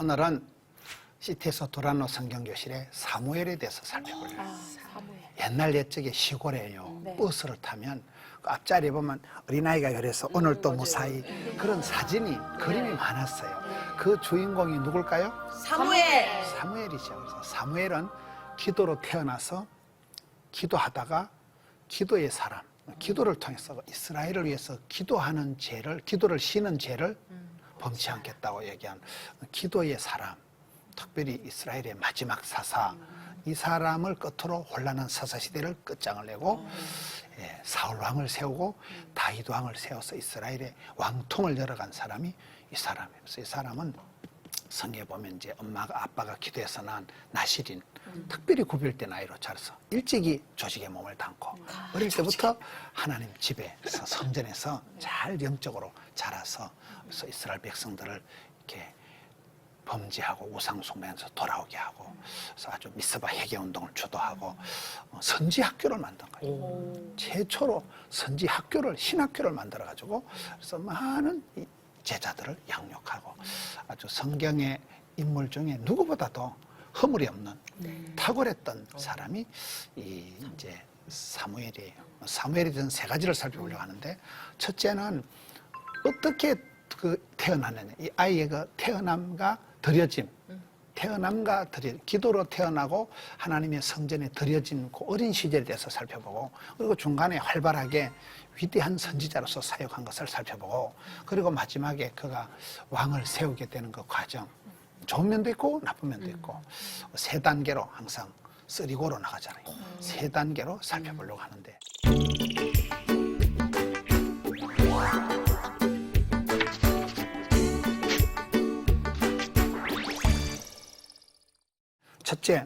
오늘은 시티에서 도란노 성경교실의 사무엘에 대해서 살펴보려고. 옛날 옛적에 시골에요. 네. 버스를 타면 그 앞자리에 보면 어린아이가 그래서 오늘 또 무사히 그런 사진이 그림이 많았어요. 그 주인공이 누굴까요? 사무엘. 사무엘이죠. 그래서 사무엘은 기도로 태어나서 기도하다가 기도의 사람, 기도를 통해서 이스라엘을 위해서 기도하는 죄를, 기도를 쉬는 죄를 범치 않겠다고 얘기한 기도의 사람, 특별히 이스라엘의 마지막 사사, 이 사람을 끝으로 혼란한 사사시대를 끝장을 내고 사울 왕을 세우고 다윗 왕을 세워서 이스라엘의 왕통을 열어간 사람이 이 사람이에요. 그래서 이 사람은 성경에 보면 이제 엄마가 아빠가 기도해서 낳은 나실인, 특별히 구별된 아이로 자라서 일찍이 조직의 몸을 담고 어릴 때부터 하나님 집에서 성전에서 잘 영적으로 자라서 그래서 이스라엘 백성들을 이렇게 범죄하고 우상 숭배에서 돌아오게 하고 그래서 아주 미스바 회개 운동을 주도하고 선지 학교를 만든 거예요. 최초로 선지 학교를 신학교를 만들어 가지고 그래서 많은 제자들을 양육하고 아주 성경의 인물 중에 누구보다도 허물이 없는 탁월했던 사람이 이제 사무엘이에요. 사무엘에 대한 세 가지를 살펴보려고 하는데 첫째는 어떻게 태어나느냐, 이 아이의 그 태어남과 드려짐, 기도로 태어나고 하나님의 성전에 드려진 그 어린 시절에 대해서 살펴보고 그리고 중간에 활발하게 위대한 선지자로서 사역한 것을 살펴보고 그리고 마지막에 그가 왕을 세우게 되는 그 과정, 좋은 면도 있고 나쁜 면도 있고 세 단계로 항상 쓰리고로 나가잖아요. 세 단계로 살펴보려고 하는데 첫째,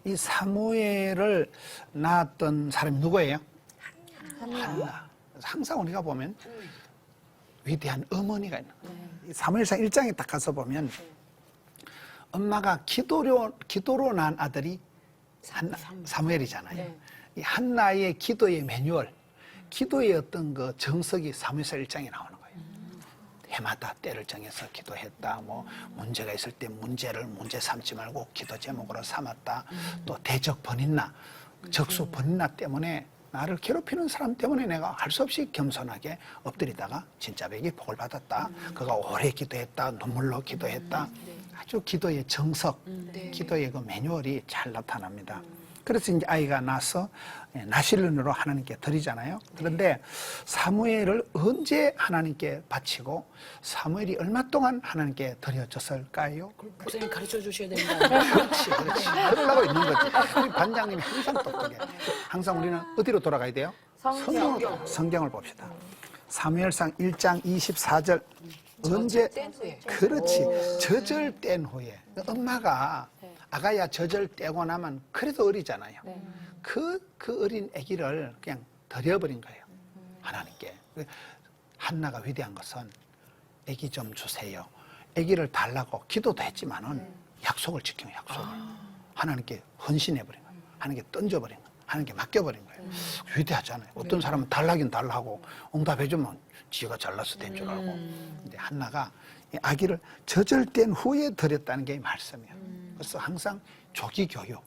이 사무엘을 낳았던 사람이 누구예요? 한나. 항상 우리가 보면 위대한 어머니가 있는 거예요. 사무엘상 1장에 딱 가서 보면 엄마가 기도로 낳은 아들이 사무엘이잖아요. 이 한나의 기도의 매뉴얼, 기도의 어떤 그 정석이 사무엘상 1장에 나오는 거예요. 해마다 때를 정해서 기도했다. 뭐 문제가 있을 때 문제를 문제 삼지 말고 기도 제목으로 삼았다. 또 대적 번인나, 적수 번인나 때문에 나를 괴롭히는 사람 때문에 내가 할 수 없이 겸손하게 엎드리다가 진짜 백이 복을 받았다. 그가 오래 기도했다. 눈물로 기도했다. 아주 기도의 정석, 기도의 그 매뉴얼이 잘 나타납니다. 그래서 이제 아이가 나서 나실론으로 하나님께 드리잖아요. 그런데 사무엘을 언제 하나님께 바치고 사무엘이 얼마 동안 하나님께 드려졌을까요? 목사님 가르쳐 주셔야 됩니다. 그렇지. 그러려고 있는 거지. 우리 반장님이 항상 똑똑해. 항상 우리는 어디로 돌아가야 돼요? 성경을 봅시다. 사무엘상 1장 24절. 언제? 그렇지. 젖을 뗀 후에. 엄마가 아가야 젖을 떼고 나면 그래도 어리잖아요. 그 어린 아기를 그냥 드려버린 거예요. 하나님께. 한나가 위대한 것은 아기 좀 주세요. 아기를 달라고 기도도 했지만은 약속을 지킨 거예요. 약속을. 하나님께 헌신해버린 거예요. 하나님께 던져버린 거예요. 하나님께 맡겨버린 거예요. 위대하잖아요. 어떤 사람은 달라긴 달라고 응답해주면 지가 잘나서 된 줄 알고. 근데 한나가 이 아기를 젖을 뗀 후에 드렸다는 게 이 말씀이에요. 그래서 항상 조기 교육,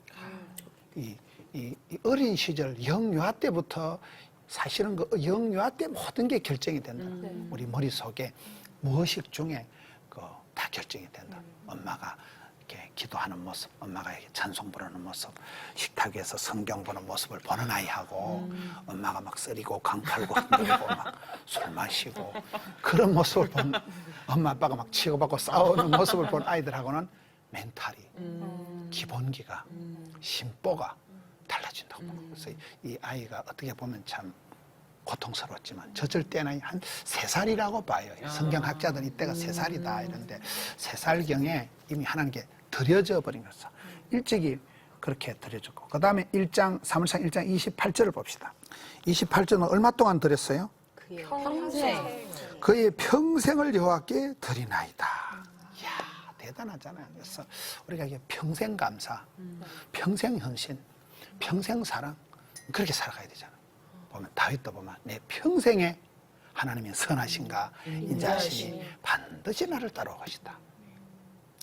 이 어린 시절 영유아 때부터 사실은 그 영유아 때 모든 게 결정이 된다. 우리 머릿속에 무의식 중에 다 결정이 된다. 엄마가 이렇게 기도하는 모습, 엄마가 이렇게 찬송 부르는 모습, 식탁 위에서 성경 보는 모습을 보는 아이하고 엄마가 막 쓰리고 강팔고 흔들고 막 술 마시고 그런 모습을 본 엄마 아빠가 막 치고받고 싸우는 모습을 본 아이들하고는 멘탈이, 기본기가, 심보가 달라진다고. 그래서 이 아이가 어떻게 보면 참 고통스러웠지만 젖을 때는 한 3살이라고 봐요. 성경학자들은 이때가 3살이다 이런데 3살경에 이미 하나님께 드려져 버린 거죠. 일찍이 그렇게 드려졌고 그 다음에 사무엘상 1장 28절을 봅시다. 28절은 얼마 동안 드렸어요? 평생. 그의 평생을 여호와께 드리나이다. 이야, 대단하잖아요. 그래서 우리가 이게 평생 감사, 평생 헌신, 평생 사랑 그렇게 살아가야 되잖아요. 보면 다윗도 보면 내 평생에 하나님의 선하신가 인자하심이 반드시 나를 따라올 것이다.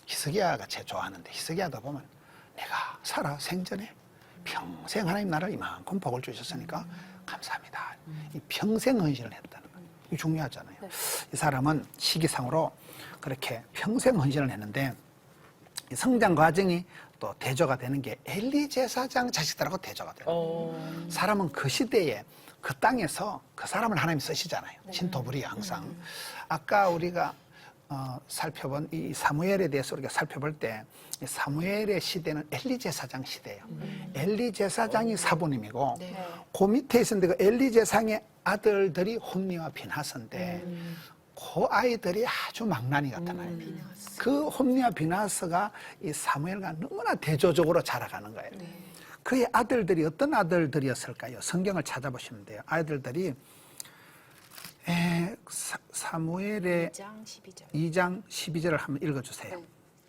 히스기야가 제일 좋아하는데 히스기야도 보면 내가 살아 생전에 평생 하나님 나라를 이만큼 복을 주셨으니까 감사합니다. 이 평생 헌신을 했다는 거예요. 이게 중요하잖아요. 이 사람은 시기상으로 그렇게 평생 헌신을 했는데 이 성장 과정이 또 대조가 되는 게 엘리 제사장 자식들하고 대조가 돼요. 사람은 그 시대에 그 땅에서 그 사람을 하나님 쓰시잖아요. 신토불이 항상. 아까 우리가 살펴본 이 사무엘에 대해서 우리가 살펴볼 때 사무엘의 시대는 엘리 제사장 시대예요. 엘리 제사장이 사부님이고 그 밑에 있었는데 그 엘리 제사장의 아들들이 홈리와 비나스인데 그 아이들이 아주 망나니 같잖아요. 그 홈리와 비나스가 이 사무엘과 너무나 대조적으로 자라가는 거예요. 그의 아들들이 어떤 아들들이었을까요? 성경을 찾아보시면 돼요. 아이들들이 사무엘의 2장 12절을 한번 읽어주세요.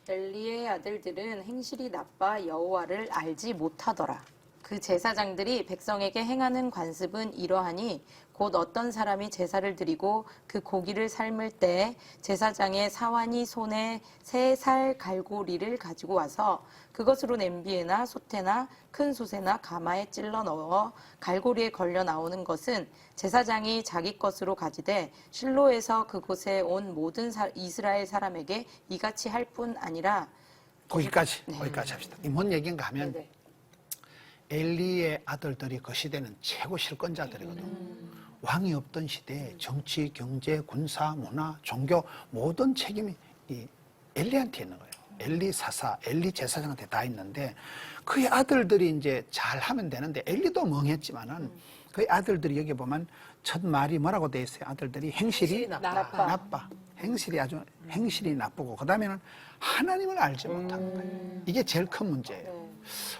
엘리의 아들들은 행실이 나빠 여호와를 알지 못하더라. 그 제사장들이 백성에게 행하는 관습은 이러하니 곧 어떤 사람이 제사를 드리고 그 고기를 삶을 때 제사장의 사환이 손에 3살 갈고리를 가지고 와서 그것으로 냄비에나 솥에나 큰 솥에나 가마에 찔러 넣어 갈고리에 걸려 나오는 것은 제사장이 자기 것으로 가지되 실로에서 그곳에 온 모든 이스라엘 사람에게 이같이 할 뿐 아니라 거기까지 합시다. 이 뭔 얘기인가 하면 네네. 엘리의 아들들이 그 시대는 최고 실권자들이거든. 왕이 없던 시대에 정치, 경제, 군사, 문화, 종교 모든 책임이 이 엘리한테 있는 거예요. 엘리 사사, 엘리 제사장한테 다 있는데 그의 아들들이 이제 잘하면 되는데 엘리도 멍했지만은 그의 아들들이 여기 보면 첫 말이 뭐라고 돼 있어요? 아들들이 행실이 나빠. 행실이 나쁘고 그다음에는 하나님을 알지 못하는 거예요. 이게 제일 큰 문제예요.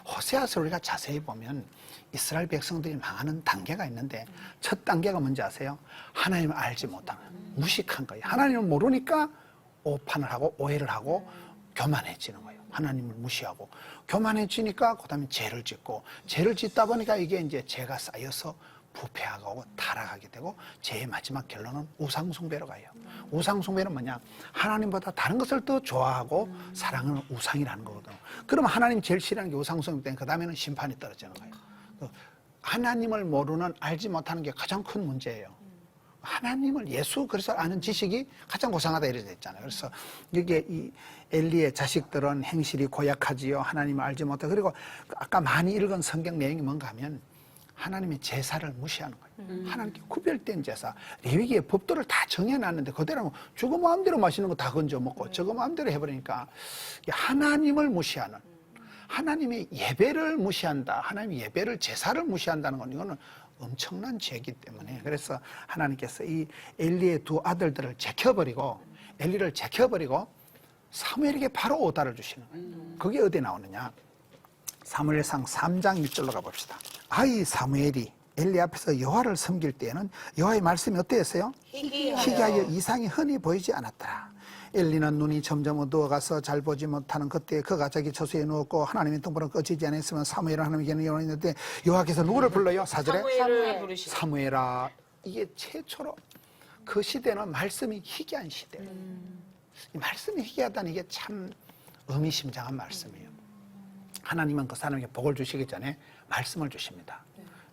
호세아서 우리가 자세히 보면 이스라엘 백성들이 망하는 단계가 있는데 첫 단계가 뭔지 아세요? 하나님을 알지 못하는 거예요. 무식한 거예요. 하나님을 모르니까 오판을 하고 오해를 하고 교만해지는 거예요. 하나님을 무시하고 교만해지니까 그다음에 죄를 짓고 죄를 짓다 보니까 이게 이제 죄가 쌓여서 부패하고 타락하게 되고 죄의 마지막 결론은 우상숭배로 가요. 우상숭배는 뭐냐? 하나님보다 다른 것을 더 좋아하고 사랑하는 우상이라는 거거든요. 그러면 하나님 제일 싫어하는 게 우상숭배 때문에 그 다음에는 심판이 떨어지는 거예요. 하나님을 모르는 알지 못하는 게 가장 큰 문제예요. 하나님을 예수 그리스도 아는 지식이 가장 고상하다 이렇게 됐잖아요. 그래서 이게 이 엘리의 자식들은 행실이 고약하지요. 하나님을 알지 못하고 그리고 아까 많이 읽은 성경 내용이 뭔가 하면 하나님의 제사를 무시하는 거예요. 하나님께 구별된 제사. 레위기의 법도를 다 정해놨는데 그대로 저거 마음대로 마시는 거 다 건져 먹고 저거 마음대로 해버리니까 하나님을 무시하는 하나님의 예배를 무시한다. 하나님의 예배를 제사를 무시한다는 건 이거는 엄청난 죄이기 때문에 그래서 하나님께서 이 엘리의 두 아들들을 엘리를 제켜버리고 사무엘에게 바로 오다를 주시는 거예요. 그게 어디에 나오느냐? 사무엘상 3장 1절로 가봅시다. 아이 사무엘이 엘리 앞에서 여호와를 섬길 때에는 여호와의 말씀이 어땠어요? 희귀하여 이상이 흔히 보이지 않았더라. 엘리는 눈이 점점 어두워가서 잘 보지 못하는 그때 그가 자기 처소에 누웠고 하나님의 등불은 꺼지지 않았으면 사무엘은 하나님께는 영원했는데 여호와께서 누구를 불러요? 4절에 사무엘을 부르시죠. 사무엘아. 이게 최초로 그 시대는 말씀이 희귀한 시대예요. 이 말씀이 희귀하다는 이게 참 의미심장한 말씀이에요. 하나님은 그 사람에게 복을 주시기 전에 말씀을 주십니다.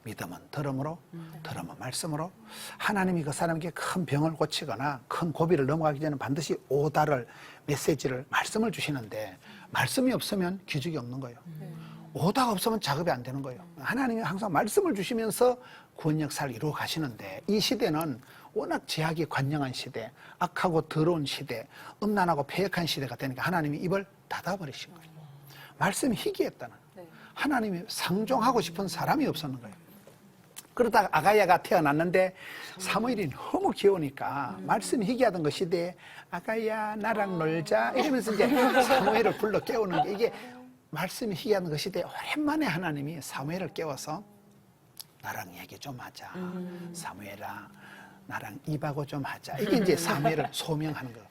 믿음은 들음으로, 들음은 말씀으로. 하나님이 그 사람에게 큰 병을 고치거나 큰 고비를 넘어가기 전에 반드시 오다를, 메시지를, 말씀을 주시는데 말씀이 없으면 기적이 없는 거예요. 오다가 없으면 작업이 안 되는 거예요. 하나님이 항상 말씀을 주시면서 구원 역사를 이루어 가시는데 이 시대는 워낙 제약이 관영한 시대, 악하고 더러운 시대, 음란하고 패역한 시대가 되니까 하나님이 입을 닫아버리신 거예요. 말씀이 희귀했다는 하나님이 상종하고 싶은 사람이 없었는 거예요. 그러다가 아가야가 태어났는데 사무엘이 너무 귀여우니까 말씀이 희귀하던 그 시대에 아가야 나랑 놀자 이러면서 이제 사무엘을 불러 깨우는 게 이게 말씀이 희귀하던 그 시대에 오랜만에 하나님이 사무엘을 깨워서 나랑 얘기 좀 하자. 사무엘아 나랑 입하고 좀 하자. 이게 이제 사무엘을 소명하는 거예요.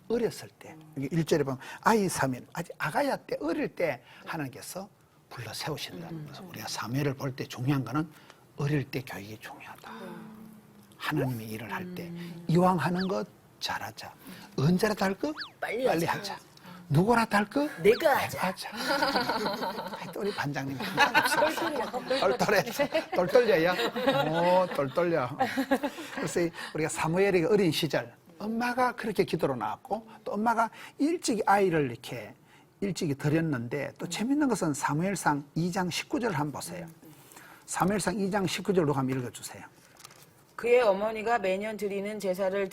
어렸을 때 1절에 보면 아이 사무엘 아직 아가야 때 어릴 때 하나님께서 불러 세우신다. 그래서 우리가 사무엘을 볼 때 중요한 거는 어릴 때 교육이 중요하다. 하나님의 일을 할 때 이왕 하는 것 잘하자. 언제라도 할 것 빨리 하자. 누구라도 할 거? 내가 하자. 하여튼 우리 반장님 똘똘해요. 똘똘려. 그래서 우리가 사무엘이 어린 시절 엄마가 그렇게 기도로 나왔고 또 엄마가 일찍 아이를 이렇게 일찍이 드렸는데 또 재밌는 것은 사무엘상 2장 19절을 한번 보세요. 사무엘상 2장 19절로 한번 읽어주세요. 그의 어머니가 매년 드리는 제사를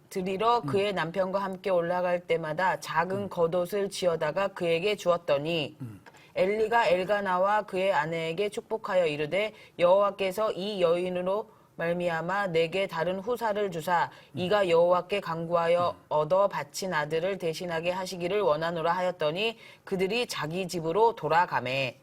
드리러 그의 남편과 함께 올라갈 때마다 작은 겉옷을 지어다가 그에게 주었더니 엘리가 엘가나와 그의 아내에게 축복하여 이르되 여호와께서 이 여인으로 말미암아 내게 다른 후사를 주사 이가 여호와께 간구하여 얻어 바친 아들을 대신하게 하시기를 원하노라 하였더니 그들이 자기 집으로 돌아가매.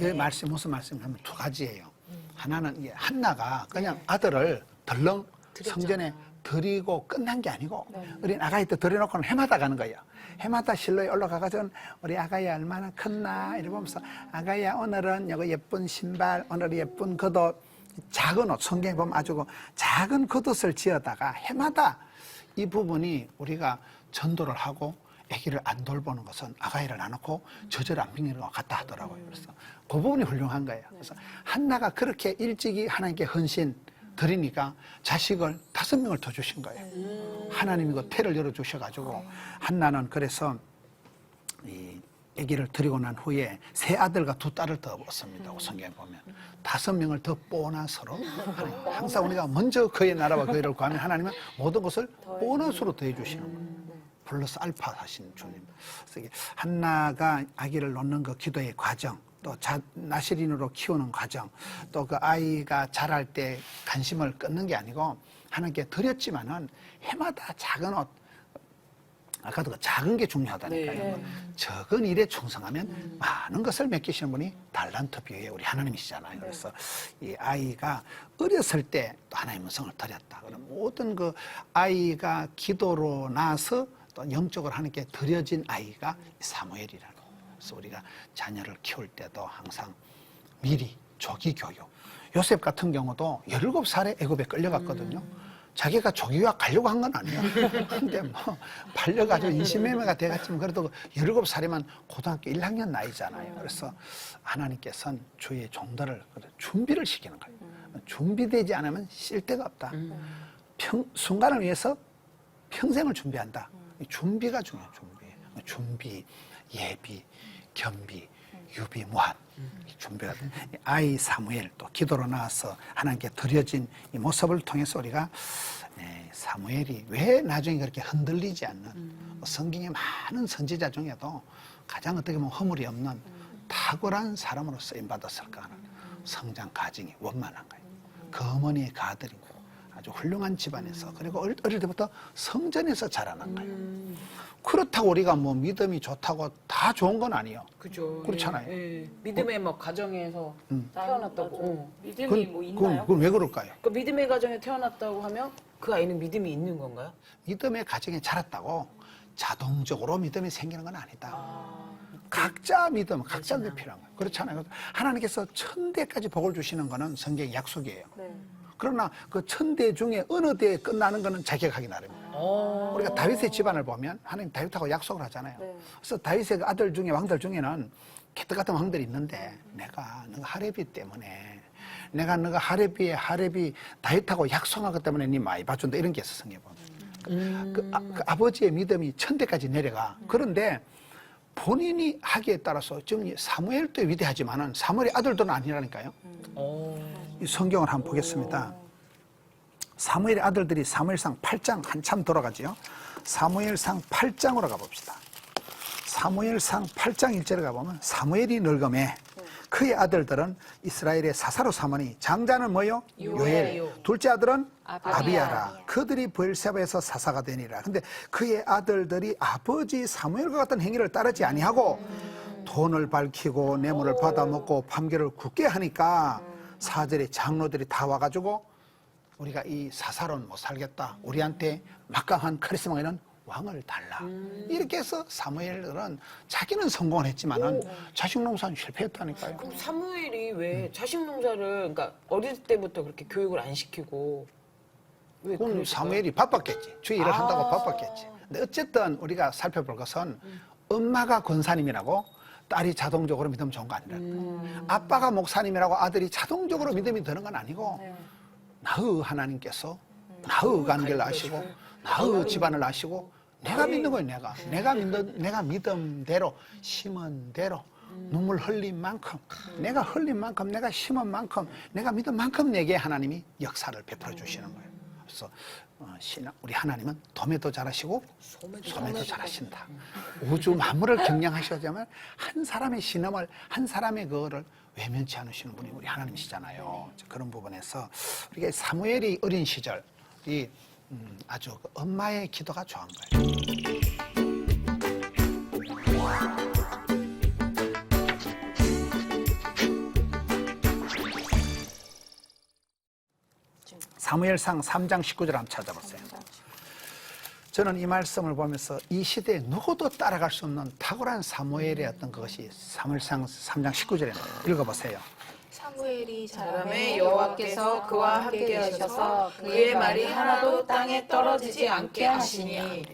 이 말씀 무슨 말씀이냐면 두 가지예요. 하나는 이게 한나가 그냥 아들을 덜렁 성전에 드리고 끝난 게 아니고 어린 아가이 때 드려놓고는 해마다 가는 거예요. 해마다 실로에 올라가가지고 우리 아가야 얼마나 컸나 이러면서 아가야 오늘은 이거 예쁜 신발 오늘 예쁜 겉옷 작은 옷 성경에 보면 아주 그 작은 겉옷을 지어다가 해마다 이 부분이 우리가 전도를 하고 아기를 안 돌보는 것은 아가이를 안 놓고 저절 안 빙기는 것 같다 하더라고요. 그래서 그 부분이 훌륭한 거예요. 그래서 한나가 그렇게 일찍이 하나님께 헌신 드리니까 자식을 5명을 더 주신 거예요. 하나님이 그 태를 열어주셔가지고 한나는 그래서 이 아기를 드리고 난 후에 세 아들과 두 딸을 더 얻습니다. 성경에 보면 5명을 더 보너스로 항상 우리가 먼저 그의 나라와 그의 일을 구하면 하나님은 모든 것을 보너스로 더해 주시는 거예요. 플러스 알파 하신 주님. 그래서 한나가 아기를 놓는 그 기도의 과정, 또 나시린으로 키우는 과정, 또 그 아이가 자랄 때 관심을 끊는 게 아니고 하나님께 드렸지만은 해마다 작은 옷, 아까도 그 작은 게 중요하다니까요. 적은 일에 충성하면 많은 것을 맡기시는 분이 달란트 비유의 우리 하나님이시잖아요. 그래서 이 아이가 어렸을 때 또 하나님의 음성을 드렸다. 그럼 모든 그 아이가 기도로 나서 또 영적으로 하나님께 드려진 아이가 사무엘이라는 거예요. 그래서 우리가 자녀를 키울 때도 항상 미리 조기 교육. 요셉 같은 경우도 17살에 애굽에 끌려갔거든요. 자기가 조기유학 가려고 한 건 아니에요. 근데 뭐 팔려가지고 인신매매가 돼갔지만 그래도 17살이면 고등학교 1학년 나이잖아요. 그래서 하나님께서는 주의 종들을 준비를 시키는 거예요. 준비되지 않으면 쓸 데가 없다. 순간을 위해서 평생을 준비한다. 준비가 중요해요. 준비, 예비, 겸비, 유비, 무한. 준비가 돼. 아이 사무엘 또 기도로 나와서 하나님께 드려진 이 모습을 통해서 우리가 사무엘이 왜 나중에 그렇게 흔들리지 않는 성경의 많은 선지자 중에도 가장 어떻게 보면 허물이 없는 탁월한 사람으로 쓰임받았을까 하는 성장 과정이 원만한 거예요. 그 어머니의 그 아들이 아주 훌륭한 집안에서 그리고 어릴 때부터 성전에서 자라난 거예요. 그렇다고 우리가 뭐 믿음이 좋다고 다 좋은 건 아니에요. 그죠. 그렇잖아요. 믿음의 뭐 가정에서 태어났다고. 믿음이 뭐 있나요? 그건 왜 그럴까요? 그 믿음의 가정에 태어났다고 하면 그 아이는 믿음이 있는 건가요? 믿음의 가정에 자랐다고 자동적으로 믿음이 생기는 건 아니다. 각자 믿음, 각자들 필요한 거예요. 그렇잖아요. 하나님께서 1000대까지 복을 주시는 거는 성경의 약속이에요. 그러나 그 1000대 중에 어느 대에 끝나는 거는 자격하기 나름입니다. 우리가 다윗의 집안을 보면 하나님 다윗하고 약속을 하잖아요. 그래서 다윗의 아들 중에 왕들 중에는 개떡 같은 왕들이 있는데 내가 너가 하레비 때문에 내가 너가 하레비 다윗하고 약속하기 때문에 네 많이 봐준다 이런 게 있어 성경에 보면. 그 아버지의 믿음이 1000대까지 내려가. 그런데 본인이 하기에 따라서 지금 사무엘도 위대하지만은 사무엘의 아들들은 아니라니까요. 이 성경을 한번 보겠습니다. 사무엘의 아들들이 사무엘상 8장 한참 돌아가지요. 사무엘상 8장으로 가봅시다. 사무엘상 8장 1절에 가보면 사무엘이 늙음에 그의 아들들은 이스라엘의 사사로 삼으니 장자는 뭐요? 요엘. 둘째 아들은 아비야라. 그들이 브엘세바에서 사사가 되니라. 근데 그의 아들들이 아버지 사무엘과 같은 행위를 따르지 아니하고 돈을 밝히고 뇌물을 받아먹고 판결을 굳게 하니까 4절에 장로들이 다 와가지고 우리가 이 사사로는 못 살겠다. 우리한테 막강한 카리스마가 있는 왕을 달라. 이렇게 해서 사무엘은 자기는 성공을 했지만은 자식 농사는 실패했다니까요. 그럼 사무엘이 왜 자식 농사를 그러니까 어릴 때부터 그렇게 교육을 안 시키고 왜 그건 그랬을까요? 사무엘이 바빴겠지. 주의 일을 한다고 바빴겠지. 근데 어쨌든 우리가 살펴볼 것은 엄마가 권사님이라고 딸이 자동적으로 믿으면 좋은 거 아니라 아빠가 목사님이라고 아들이 자동적으로 믿음이 드는 건 아니고 나의 하나님께서 나의 관계를 아시고 나의 집안을 아시고 내가 믿는 거예요. 내가 믿음대로 심은 대로 눈물 흘린 만큼 내가 흘린 만큼 내가 심은 만큼 내가 믿은 만큼 내게 하나님이 역사를 베풀어 주시는 거예요. 그래서 우리 하나님은 돔에도 잘하시고 소매도 잘하신다. 우주 만물을 경영하셔야지만 한 사람의 신음을 한 사람의 그거를 외면치 않으시는 분이 우리 하나님이시잖아요. 그런 부분에서 우리가 사무엘이 어린 시절이 아주 그 엄마의 기도가 좋은 거예요. 사무엘상 3장 19절 한번 찾아보세요. 저는 이 말씀을 보면서 이 시대에 누구도 따라갈 수 없는 탁월한 사무엘의 어떤 그것이 사무엘상 3장 19절에 읽어보세요. 사무엘이 자라매 여호와께서 그와 함께 계셔서 그의 말이 하나도 땅에 떨어지지 않게 하시니.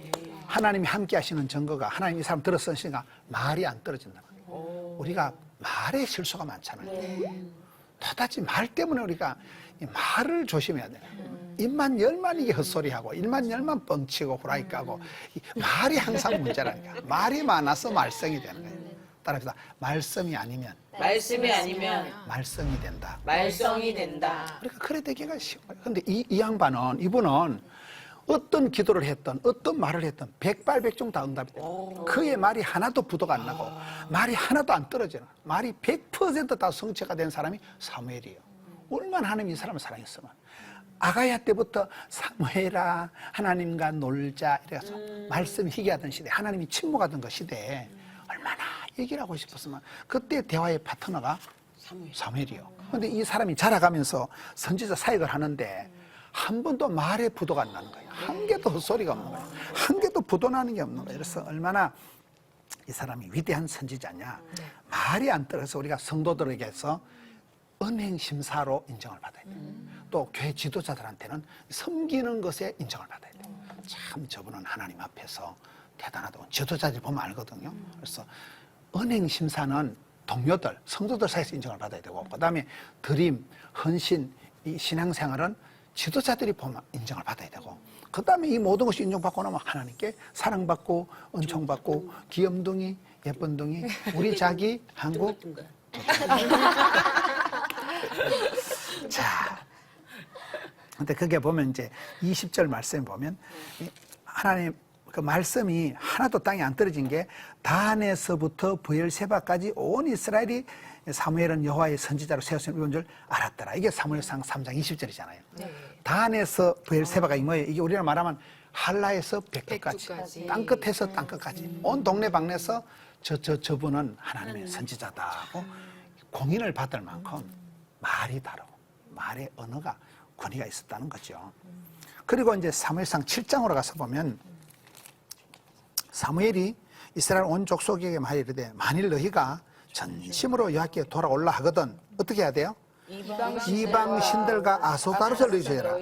하나님이 함께 하시는 증거가 하나님이 이 사람 들었으니까 말이 안 떨어진다. 우리가 말에 실수가 많잖아요. 도다지 말 때문에 우리가 이 말을 조심해야 돼요. 입만 열만 이게 헛소리하고 입만 열만 뻥치고 후라이 까고 말이 항상 문제라니까. 말이 많아서 말썽이 되는 거예요. 따라서 말씀이 아니면 말썽이 된다. 말썽이 된다. 그러니까 그래 되기가 쉬워요. 근데 이 양반은 이분은 어떤 기도를 했던 어떤 말을 했던 백발백중 다 응답이 돼요. 그의 말이 하나도 부도가 안 나고 말이 하나도 안 떨어져요. 말이 100% 다 성취가 된 사람이 사무엘이에요. 얼마나 하나님이 이 사람을 사랑했으면. 아가야 때부터 사무엘아 하나님과 놀자 이래서 말씀 희귀하던 시대, 하나님이 침묵하던 그 시대에 얼마나 얘기를 하고 싶었으면 그때 대화의 파트너가 사무엘이요. 근데 이 사람이 자라가면서 선지자 사역을 하는데 한 번도 말에 부도가 안 나는 거예요. 한 개도 헛소리가 없는 거예요. 한 개도 부도 나는 게 없는 거예요. 그래서 얼마나 이 사람이 위대한 선지자냐. 말이 안 떨어져서 우리가 성도들에게서 은행심사로 인정을 받아야 돼요. 또 교회 지도자들한테는 섬기는 것에 인정을 받아야 돼요. 참 저분은 하나님 앞에서 대단하다고 지도자들이 보면 알거든요. 그래서 은행심사는 동료들, 성도들 사이에서 인정을 받아야 되고 그 다음에 드림, 헌신, 이 신앙생활은 지도자들이 보면 인정을 받아야 되고 그 다음에 이 모든 것이 인정받고 나면 하나님께 사랑받고 은총받고 귀염둥이, 예쁜둥이, 우리 자기, 한국 자, 근데 그게 보면 이제 20절 말씀에 보면 하나님 그 말씀이 하나도 땅에 안 떨어진 게 단에서부터 브엘세바까지 온 이스라엘이 사무엘은 여호와의 선지자로 세웠으면 이런 줄 알았더라. 이게 사무엘상 3장 20절이잖아요. 단에서 브엘세바가 이 뭐예요? 이게 우리가 말하면 한라에서 백두까지, 땅끝에서 땅끝까지 온 동네방네에서 저분은 하나님의 선지자다 하고 공인을 받을 만큼 말이 다르고 말의 언어가 권위가 있었다는 거죠. 그리고 이제 사무엘상 7장으로 가서 보면 사무엘이 이스라엘 온 족속에게 말이 이르되 만일 너희가 전심으로 여호와께 돌아올라 하거든 어떻게 해야 돼요? 이방 신들과 아소다롯을 너희져라.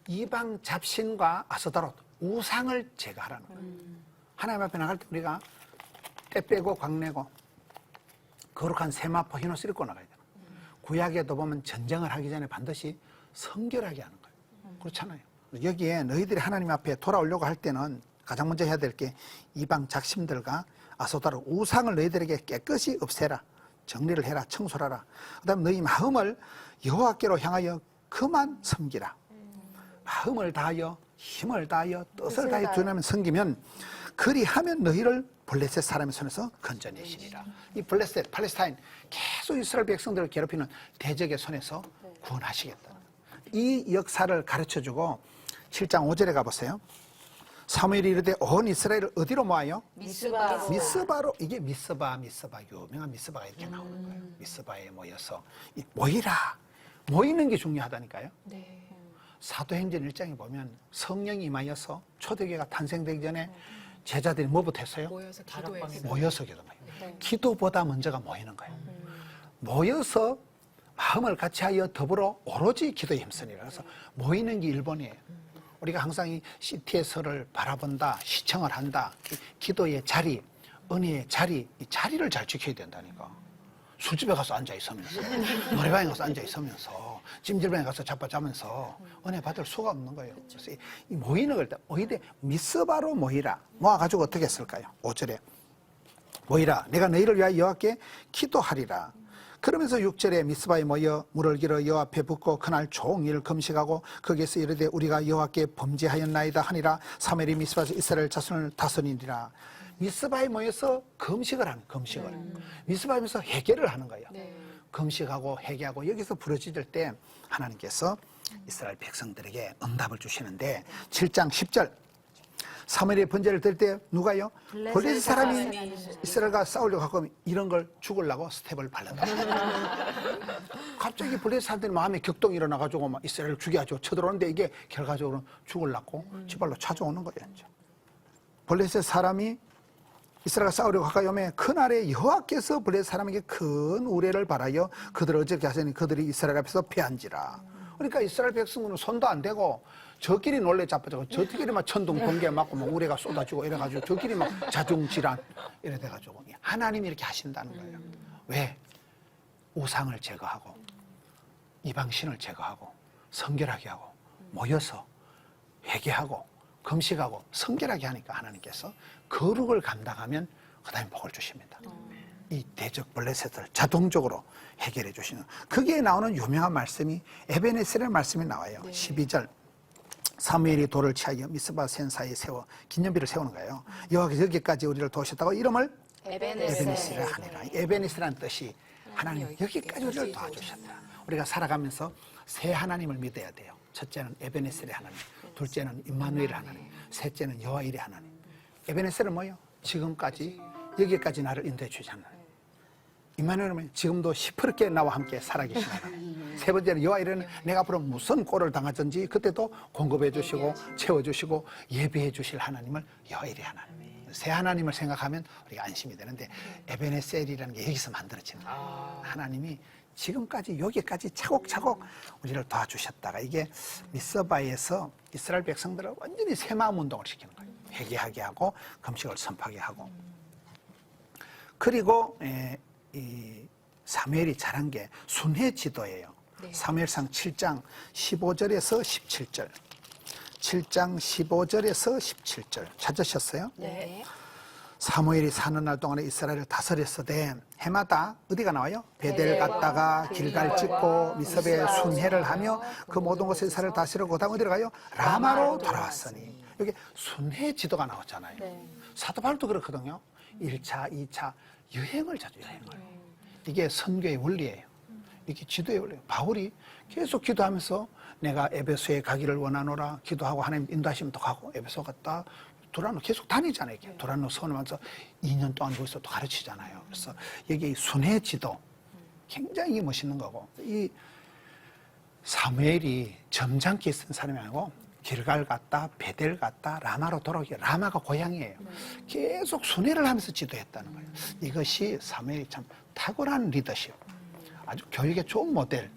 이방 잡신과 아소다롯 우상을 제거하라는 거예요. 하나님 앞에 나갈 때 우리가 때 빼고 광내고 거룩한 세마포 흰옷을 입고 나가야 돼요. 구약에도 보면 전쟁을 하기 전에 반드시 성결하게 하는 거예요. 그렇잖아요. 여기에 너희들이 하나님 앞에 돌아오려고 할 때는 가장 먼저 해야 될 게 이방 작심들과 아소다로 우상을 너희들에게 깨끗이 없애라. 정리를 해라. 청소를 하라. 그 다음에 너희 마음을 여호와께로 향하여 그만 섬기라. 마음을 다하여 힘을 다하여 뜻을 다하여 주님을 섬기면 그리하면 너희를 블레셋 사람의 손에서 건져내시리라. 이 블레셋, 팔레스타인 계속 이스라엘 백성들을 괴롭히는 대적의 손에서 구원하시겠다. 이 역사를 가르쳐주고 7장 5절에 가보세요. 사무엘이 이르되 온 이스라엘을 어디로 모아요? 미스바로. 이게 미스바 유명한 미스바가 이렇게 나오는 거예요. 미스바에 모여서 모이라. 모이는 게 중요하다니까요. 사도행전 1장에 보면 성령이 임하여서 초대교회가 탄생되기 전에 제자들이 뭐부터 했어요? 모여서 기도해요. 기도보다 먼저가 모이는 거예요. 모여서 마음을 같이 하여 더불어 오로지 기도에 힘쓰니라. 그래서 모이는 게 1번이에요. 우리가 항상 이 CTS를 바라본다, 시청을 한다. 기도의 자리, 은혜의 자리, 이 자리를 잘 지켜야 된다니까. 술집에 가서 앉아 있으면서, 노래방에 가서 앉아 있으면서, 찜질방에 가서 자빠자면서 은혜 받을 수가 없는 거예요. 그래서 이 모이는 걸 때, 오히려 미스바로 모이라. 모아가지고 어떻게 했을까요? 5절에. 모이라. 내가 너희를 위하여 여호와께 기도하리라. 그러면서 6절에 미스바에 모여 물을 길어 여호와 앞에 붓고 그날 종일 금식하고 거기에서 이르되 우리가 여호와께 범죄하였나이다 하니라. 사무엘이 미스바에서 이스라엘 자손을 다스리니라. 미스바에 모여서 금식을 하는 금식을. 미스바에서 회개를 하는 거예요. 금식하고 회개하고 여기서 부러질 때 하나님께서 이스라엘 백성들에게 응답을 주시는데 7장 10절 사무엘의 번제를 드릴 때 누가요? 블레셋 사람이 이스라엘과 싸우려고 하고 이런 걸 죽으려고 스텝을 밟는다. 갑자기 블레셋 사람들이 마음에 격동이 일어나가지고 막 이스라엘을 죽여가지고 쳐들어오는데 이게 결과적으로 죽으려고 지발로 찾아오는 거예요. 블레셋 사람이 이스라엘과 싸우려고 가까이 오매 그날에 여호와께서 블레셋 사람에게 큰 우레를 바라여 그들을 어떻게 하시니 그들이 이스라엘 앞에서 패한지라. 그러니까 이스라엘 백성은 손도 안 대고 저끼리 놀래 자빠져고 저끼리 막 천둥 번개 맞고 막 우레가 쏟아지고 이래가지고 저끼리 막 자중질환 이래 돼가지고 하나님이 이렇게 하신다는 거예요. 왜? 우상을 제거하고 이방신을 제거하고 성결하게 하고 모여서 회개하고 금식하고 성결하게 하니까 하나님께서 거룩을 감당하면 그 다음에 복을 주십니다. 이 대적 블레셋을 자동적으로 해결해 주시는 거기에 나오는 유명한 말씀이 에베네셀의 말씀이 나와요. 12절 사무엘이 돌을 취하여 미스바 센사에 세워 기념비를 세우는 거예요. 여호와께서 여기까지 우리를 도우셨다고 이름을 에베네셀이라 하니라. 에베네셀이라는 뜻이 하나님 여기까지 우리를 도와주셨다. 우리가 살아가면서 세 하나님을 믿어야 돼요. 첫째는 에베네셀의 하나님, 둘째는 임마누엘의 하나님, 셋째는 여호와 일의 하나님. 에베네셀은 뭐예요? 지금까지 여기까지 나를 인도해 주지 않는 임마누엘은 지금도 시퍼렇게 나와 함께 살아계신 하나님. 세 번째는 여호와 이레는 내가 앞으로 무슨 꼴을 당하든지 그때도 공급해 주시고 채워주시고 예배해 주실 하나님을 여호와 이레 하나님. 세 하나님을 생각하면 우리가 안심이 되는데 에베네셀이라는 게 여기서 만들어지는 거예요. 하나님이 지금까지 여기까지 차곡차곡 우리를 도와주셨다가 이게 미스바에서 이스라엘 백성들을 완전히 새마음 운동을 시키는 거예요. 회개하게 하고 금식을 선포하게 하고. 그리고 이 사무엘이 잘한 게 순회 지도예요. 사무엘상 7장 15절에서 17절. 7장 15절에서 17절. 찾으셨어요? 네. 사무엘이 사는 날 동안에 이스라엘을 다스렸으되 해마다 어디가 나와요? 베델 갔다가 길갈 찍고 미스바에 순회를 하며 그 모든 곳에 이스라엘을 다스리고 그다음 어디로 가요? 라마로 돌아왔으니. 여기 순회 지도가 나왔잖아요. 사도 바울도 그렇거든요. 1차, 2차 여행을 자주 여행을. 이게 선교의 원리예요. 이게 지도의 원리예요. 바울이 계속 기도하면서 내가 에베소에 가기를 원하노라 기도하고 하나님 인도하시면 또 가고 에베소 갔다 두란노 계속 다니잖아요. 이렇게. 두란노 선언하면서 2년 동안 거기서 또 가르치잖아요. 그래서 여기 순회 지도 굉장히 멋있는 거고 이 사무엘이 점잖게 있는 사람이 아니고 길갈 갔다 베델 갔다 라마로 돌아오기 라마가 고향이에요. 계속 순회를 하면서 지도했다는 거예요. 이것이 사무엘이 참 탁월한 리더십, 아주 교육에 좋은 모델.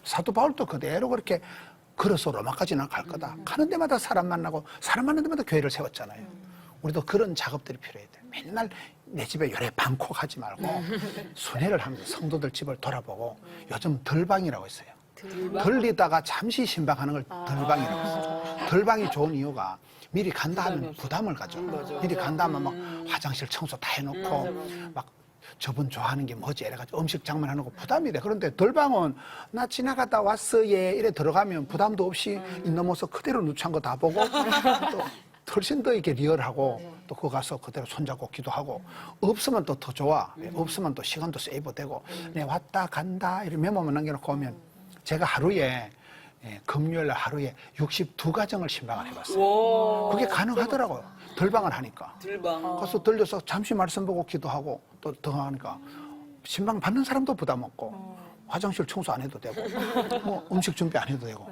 사도 바울도 그대로 그렇게 걸어서 로마까지는 갈 거다. 가는 데마다 사람 만나고 사람 만나는 데마다 교회를 세웠잖아요. 우리도 그런 작업들이 필요해야 돼요. 맨날 내 집에 요래 방콕하지 말고 순회를 하면서 성도들 집을 돌아보고 요즘 덜방이라고 있어요. 들리다가 잠시 신방하는 걸 덜방이라고 했어요. 덜방이 좋은 이유가 미리 간다 하면 부담을 가져. 미리 간다 하면 막 화장실 청소 다 해놓고 막 저분 좋아하는 게 뭐지 이래가지고 음식 장만하는 거 부담이 돼. 그런데 덜방은 나 지나갔다 왔어 예 이래 들어가면 부담도 없이 있는 모습 그대로 누추한 거 다 보고 또 훨씬 더 이렇게 리얼하고 또 그거 가서 그대로 손잡고 기도하고 없으면 또 더 좋아. 없으면 또 시간도 세이브되고 내 왔다 간다 이런 메모만 남겨놓고 오면 제가 하루에 금요일 하루에 62가정을 신방을 해봤어요. 그게 가능하더라고요. 덜방을 하니까. 그래서 들려서 잠시 말씀 보고 기도하고 또 더 하니까 신방 받는 사람도 부담 없고 화장실 청소 안 해도 되고 뭐 음식 준비 안 해도 되고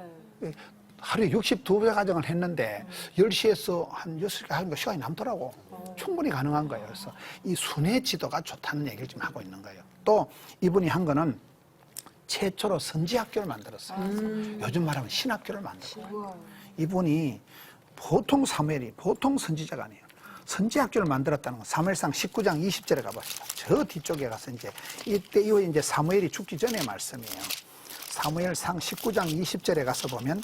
하루에 62가정을 했는데 10시에서 한 6시까지 하니까 시간이 남더라고. 충분히 가능한 거예요. 그래서 이 순회 지도가 좋다는 얘기를 지금 하고 있는 거예요. 또 이분이 한 거는 최초로 선지학교를 만들었어요. 요즘 말하면 신학교를 만들었어요. 이분이 보통 사무엘이 보통 선지자가 아니에요. 선지학교를 만들었다는 건 사무엘상 19장 20절에 가봅시다. 저 뒤쪽에 가서 이때 이후에 사무엘이 죽기 전의 말씀이에요. 사무엘상 19장 20절에 가서 보면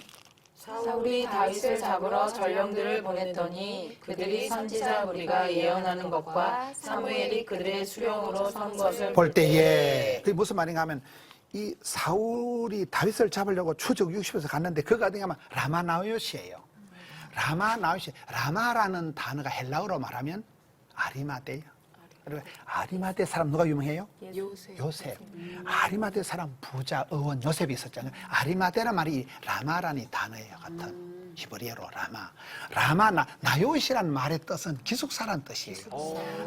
사울이 다윗을 잡으러 전령들을 보냈더니 그들이 선지자 무리가 예언하는 것과 사무엘이 그들의 수령으로 선 것을 볼 때에 그게 무슨 말인가 하면 이 사울이 다윗을 잡으려고 추적 60에서 갔는데 그가 어디 가면 라마나요시예요. 라마나요시. 라마라는 단어가 헬라어로 말하면 아리마대예요. 그리고 아리마대 사람 누가 유명해요? 요셉. 아리마대 사람 부자 의원 요셉이 있었잖아요. 아리마대란 말이 라마라는 단어예요. 같은 히브리어로 라마 나요시라는 말의 뜻은 기숙사란 뜻이에요.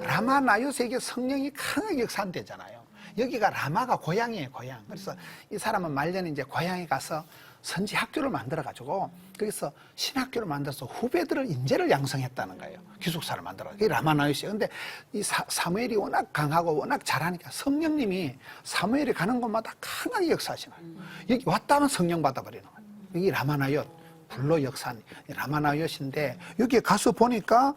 라마 나요시에게 성령이 강하게 역사되잖아요. 여기가 라마가 고향이에요, 고향. 그래서 이 사람은 말년에 이제 고향에 가서 선지 학교를 만들어가지고 거기서 신학교를 만들어서 후배들을 인재를 양성했다는 거예요. 기숙사를 만들어. 그게 라마나요시예요. 근데 이 사무엘이 워낙 강하고 워낙 잘하니까 성령님이 사무엘이 가는 곳마다 강하게 역사하시는 거예요. 여기 왔다 하면 성령 받아버리는 거예요. 여기 라마나요 불로 역사한 라마나요시인데 여기에 가서 보니까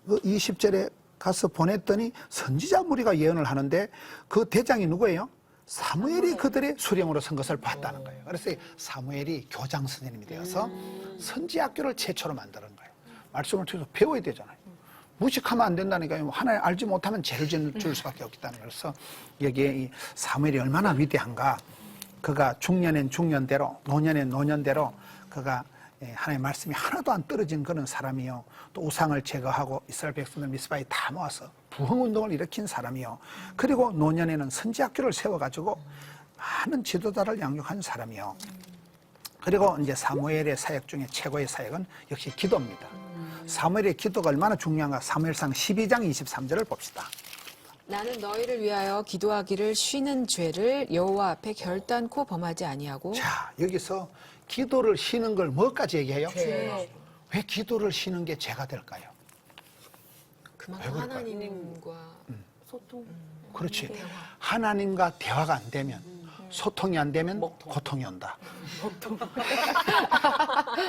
20절에 가서 보냈더니 선지자 무리가 예언을 하는데 그 대장이 누구예요? 사무엘이 그들의 수령으로 선 것을 봤다는 거예요. 그래서 사무엘이 교장 선생님이 되어서 선지학교를 최초로 만드는 거예요. 말씀을 통해서 배워야 되잖아요. 무식하면 안 된다니까요. 하나님 알지 못하면 죄를 줄 수밖에 없다는 거예요. 그래서 여기에 이 사무엘이 얼마나 위대한가. 그가 중년엔 중년대로 노년엔 노년대로 그가 하나님의 말씀이 하나도 안 떨어진 그런 사람이요. 또 우상을 제거하고 이스라엘 백성들 미스바에 다 모아서 부흥운동을 일으킨 사람이요. 그리고 노년에는 선지학교를 세워가지고 많은 지도자를 양육한 사람이요. 그리고 이제 사무엘의 사역 중에 최고의 사역은 역시 기도입니다. 사무엘의 기도가 얼마나 중요한가. 사무엘상 12장 23절을 봅시다. 나는 너희를 위하여 기도하기를 쉬는 죄를 여호와 앞에 결단코 범하지 아니하고. 자, 여기서 기도를 쉬는 걸 뭐까지 얘기해요? 죄. 왜 기도를 쉬는 게 죄가 될까요? 그만큼 왜 그럴까요? 하나님과 소통. 그렇지. 하나님과 대화가 안 되면, 소통이 안 되면 고통이 온다.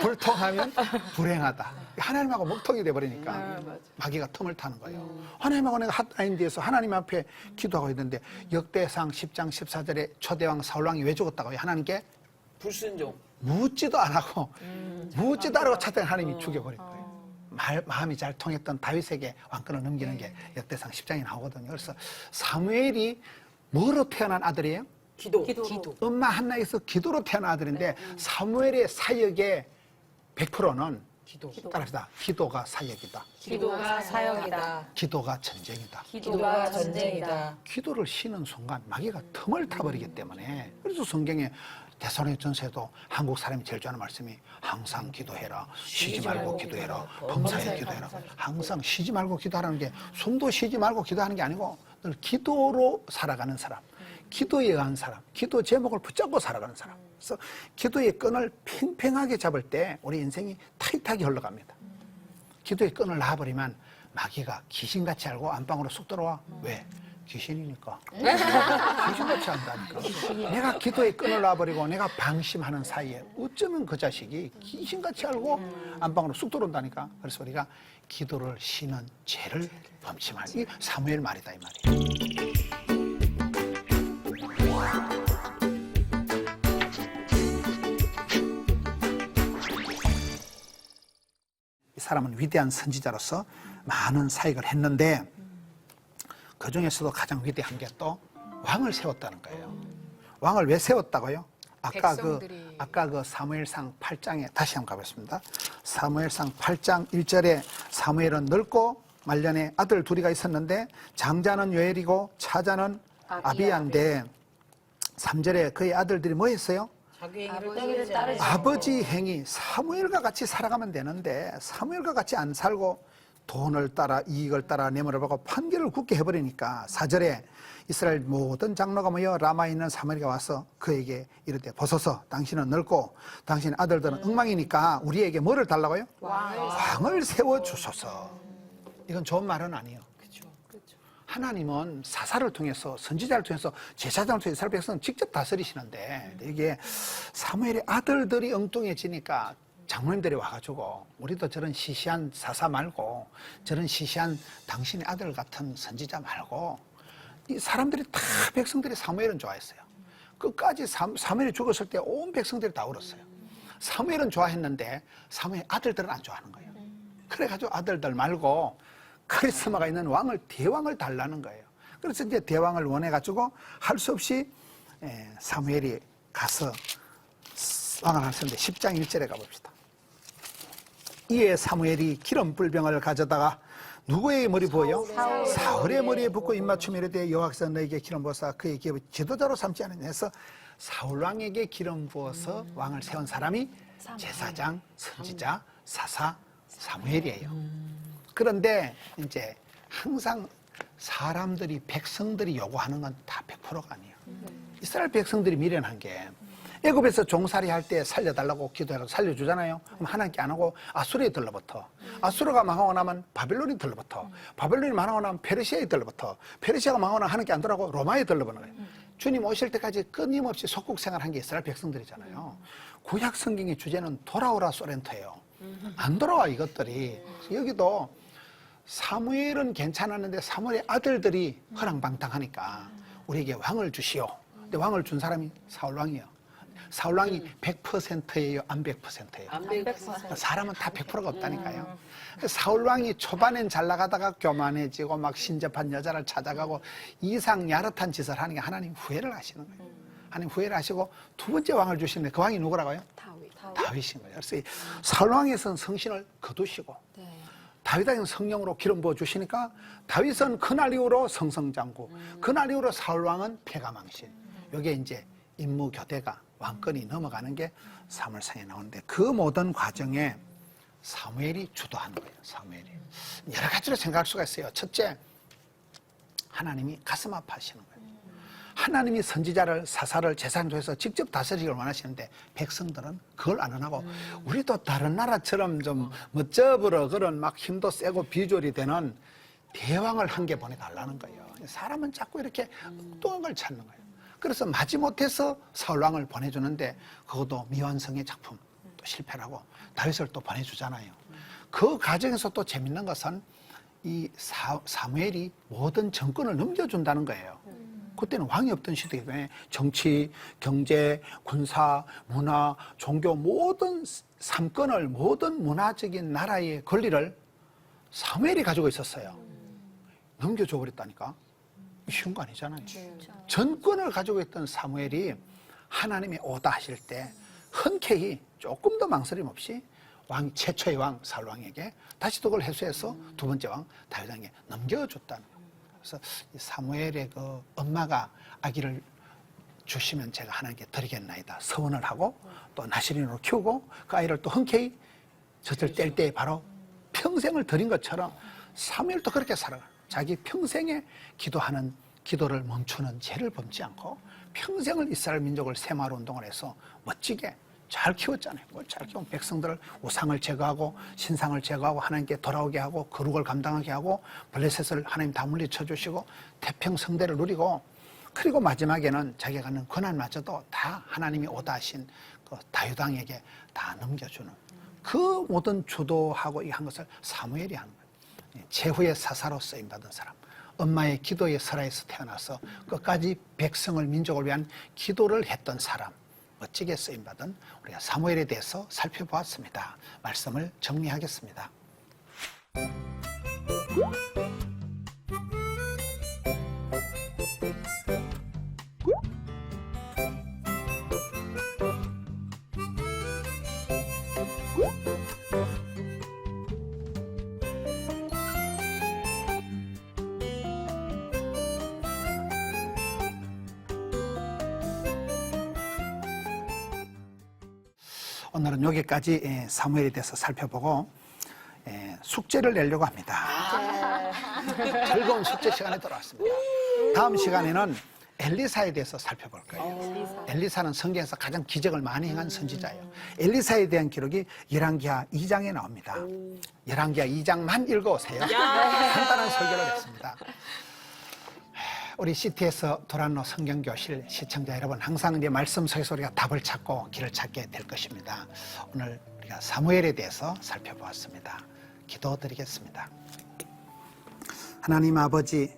불통하면 불행하다. 하나님하고 먹통이 돼버리니까 마귀가 틈을 타는 거예요. 하나님하고 내가 핫라인 뒤에서 하나님 앞에 기도하고 있는데 역대상 10장 14절에 초대왕 사울왕이 왜 죽었다고 해요? 하나님께 불순종. 묻지도 안 하고 묻지도 않고 찾던 하나님이 죽여버린 거예요. 마음이 잘 통했던 다윗에게 왕권을 넘기는 게 역대상 10장이 나오거든요. 그래서 사무엘이 뭐로 태어난 아들이에요? 기도. 엄마 한나에서 기도로 태어난 아들인데 사무엘의 사역의 100%는 기도. 따라합시다. 기도가 사역이다. 기도가 사역이다. 기도가 전쟁이다. 기도가 전쟁이다. 기도를 쉬는 순간 마귀가 틈을 타버리기 때문에 그래서 성경에 데살로니가전서에도 한국 사람이 제일 좋아하는 말씀이 항상 기도해라. 쉬지 말고 기도해라. 범사에 기도해라. 항상 쉬지 말고 기도하라는 게 숨도 쉬지 말고 기도하는 게 아니고 늘 기도로 살아가는 사람. 기도에 의한 사람. 기도 제목을 붙잡고 살아가는 사람. 그래서 기도의 끈을 팽팽하게 잡을 때 우리 인생이 타이트하게 흘러갑니다. 기도의 끈을 놔버리면 마귀가 귀신같이 알고 안방으로 쑥 들어와. 왜? 귀신이니까. 귀신같이 한다니까. 내가 기도의 끈을 놔버리고 내가 방심하는 사이에 어쩌면 그 자식이 귀신같이 알고 안방으로 쑥 들어온다니까. 그래서 우리가 기도를 쉬는 죄를 범심하는 이 사무엘 말이다 이 말이에요. 이 사람은 위대한 선지자로서 많은 사역을 했는데 그 중에서도 가장 위대한 게 또 왕을 세웠다는 거예요. 왕을 왜 세웠다고요? 아까 그 사무엘상 8장에 다시 한번 가보겠습니다. 사무엘상 8장 1절에 사무엘은 늙고 말년에 아들 둘이가 있었는데 장자는 요엘이고 차자는 아비야인데 3절에 그의 아들들이 뭐 했어요? 자기 행위를 따르지. 아버지 행위 사무엘과 같이 살아가면 되는데 사무엘과 같이 안 살고 돈을 따라 이익을 따라 뇌물을 받고 판결을 굳게 해버리니까 4절에 이스라엘 모든 장로가 모여 라마에 있는 사무엘이가 와서 그에게 이르되 보소서 당신은 늙고 당신의 아들들은 엉망이니까 우리에게 뭐를 달라고요? 왕을 세워주소서. 이건 좋은 말은 아니에요. 하나님은 사사를 통해서 선지자를 통해서 제사장을 통해서 이스라엘 백성은 직접 다스리시는데 이게 사무엘의 아들들이 엉뚱해지니까 장모님들이 와가지고 우리도 저런 시시한 사사 말고 저런 시시한 당신의 아들 같은 선지자 말고 이 사람들이 다 백성들이 사무엘은 좋아했어요. 끝까지 사무엘이 죽었을 때 온 백성들이 다 울었어요. 사무엘은 좋아했는데 사무엘 아들들은 안 좋아하는 거예요. 그래가지고 아들들 말고 카리스마가 있는 왕을 대왕을 달라는 거예요. 그래서 이제 대왕을 원해가지고 할 수 없이 사무엘이 가서 왕을 하셨는데 10장 1절에 가봅시다. 이에 사무엘이 기름 불병을 가져다가 누구의 머리 부어요? 사울의 머리에 붓고 입맞춤 이르되 여호와께서 너에게 기름 부어서 그의 기업을 지도자로 삼지 않느냐 해서 사울 왕에게 기름 부어서 왕을 세운 사람이 제사장, 선지자, 사사, 사무엘이에요. 그런데 이제 항상 사람들이 백성들이 요구하는 건 다 100%가 아니에요. 이스라엘 백성들이 미련한 게 애굽에서 종살이 할 때 살려달라고 기도해서 살려주잖아요. 그럼 하나님께 안 하고 아수르에 들러붙어. 아수르가 망하고 나면 바벨론이 들러붙어. 바벨론이 망하고 나면 페르시아에 들러붙어. 페르시아가 망하고 나면 하나님께 안 들어가고 로마에 들러붙는 거예요. 주님 오실 때까지 끊임없이 속국 생활한 게 이스라엘 백성들이잖아요. 구약 성경의 주제는 돌아오라 소렌토예요. 안 돌아와 이것들이. 여기도 사무엘은 괜찮았는데 사무엘의 아들들이 허랑방탕하니까 우리에게 왕을 주시오. 근데 왕을 준 사람이 사울왕이에요. 사울왕이 100%예요? 안 100%예요? 안 100%. 사람은 다 100%가 없다니까요. 사울왕이 초반엔 잘 나가다가 교만해지고 막 신접한 여자를 찾아가고 이상 야릇한 짓을 하는 게 하나님 후회를 하시는 거예요. 하나님 후회를 하시고 두 번째 왕을 주시는데 그 왕이 누구라고요? 다윗인 거예요. 그래서 사울왕에서는 성신을 거두시고 다윗에게는 성령으로 기름 부어 주시니까 다윗은 그날 이후로 성성장구, 그날 이후로 사울왕은 폐가망신. 이게 이제 임무 교대가 왕권이 넘어가는 게 사무엘상에 나오는데 그 모든 과정에 사무엘이 주도하는 거예요. 사무엘이 여러 가지로 생각할 수가 있어요. 첫째, 하나님이 가슴 아파하시는 거예요. 하나님이 선지자를 사사를 재산조에서 직접 다스리기를 원하시는데 백성들은 그걸 안 하고 우리도 다른 나라처럼 좀 멋져보러 그런 막 힘도 세고 비주얼이 되는 대왕을 한 개 보내달라는 거예요. 사람은 자꾸 이렇게 엉뚱한 걸 찾는 거예요. 그래서 마지못해서 사울왕을 보내주는데 그것도 미완성의 작품 또 실패를 하고 다윗을 또 보내주잖아요. 그 과정에서 또 재밌는 것은 이 사무엘이 모든 정권을 넘겨준다는 거예요. 그때는 왕이 없던 시대이기 때문에 정치, 경제, 군사, 문화, 종교 모든 삼권을 모든 문화적인 나라의 권리를 사무엘이 가지고 있었어요. 넘겨줘 버렸다니까. 쉬운 거 아니잖아요. 전권을 가지고 있던 사무엘이 하나님이 오다 하실 때 흔쾌히 조금 더 망설임 없이 왕 최초의 왕 사울왕에게 다시 그걸 회수해서 두 번째 왕 다윗왕에게 넘겨줬다는 거예요. 그래서 사무엘의 그 엄마가 아기를 주시면 제가 하나님께 드리겠나이다 서원을 하고 또 나시린으로 키우고 그 아이를 또 흔쾌히 젖을 뗄 때 바로 평생을 드린 것처럼 사무엘도 그렇게 살아가요. 자기 평생에 기도하는 기도를 멈추는 죄를 범지 않고 평생을 이스라엘 민족을 세마로 운동을 해서 멋지게 잘 키웠잖아요. 잘 키운 백성들을 우상을 제거하고 신상을 제거하고 하나님께 돌아오게 하고 거룩을 감당하게 하고 블레셋을 하나님 다 물리쳐 주시고 태평성대를 누리고 그리고 마지막에는 자기가 갖는 권한마저도 다 하나님이 오다 하신 그 다윗 왕에게 다 넘겨주는 그 모든 주도하고 이 한 것을 사무엘이 하는 거예요. 최후의 사사로 쓰임받은 사람, 엄마의 기도의 설화에서 태어나서 끝까지 백성을 민족을 위한 기도를 했던 사람, 멋지게 쓰임받은 우리가 사무엘에 대해서 살펴보았습니다. 말씀을 정리하겠습니다. 오늘은 여기까지 사무엘에 대해서 살펴보고 숙제를 내려고 합니다. 즐거운 숙제 시간에 돌아왔습니다. 다음 시간에는 엘리사에 대해서 살펴볼 거예요. 엘리사는 성경에서 가장 기적을 많이 행한 선지자예요. 엘리사에 대한 기록이 열왕기하 2장에 나옵니다. 열왕기하 2장만 읽어오세요. 간단한 설교를 했습니다. 우리 CT에서 도란노 성경교실 시청자 여러분, 항상 이제 말씀 속에서 우리가 답을 찾고 길을 찾게 될 것입니다. 오늘 우리가 사무엘에 대해서 살펴보았습니다. 기도드리겠습니다. 하나님 아버지,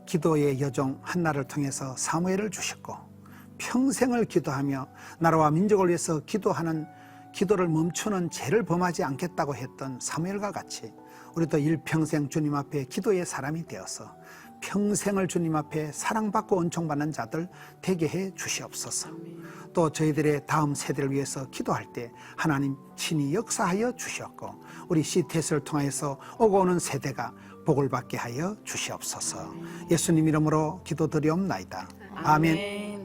기도의 여종 한나를 통해서 사무엘을 주셨고 평생을 기도하며 나라와 민족을 위해서 기도하는 기도를 멈추는 죄를 범하지 않겠다고 했던 사무엘과 같이 우리도 일평생 주님 앞에 기도의 사람이 되어서 평생을 주님 앞에 사랑받고 은총받는 자들 되게 해 주시옵소서. 또 저희들의 다음 세대를 위해서 기도할 때 하나님 친히 역사하여 주시옵고 우리 CTS를 통해서 오고 오는 세대가 복을 받게 하여 주시옵소서. 예수님 이름으로 기도드리옵나이다. 아멘.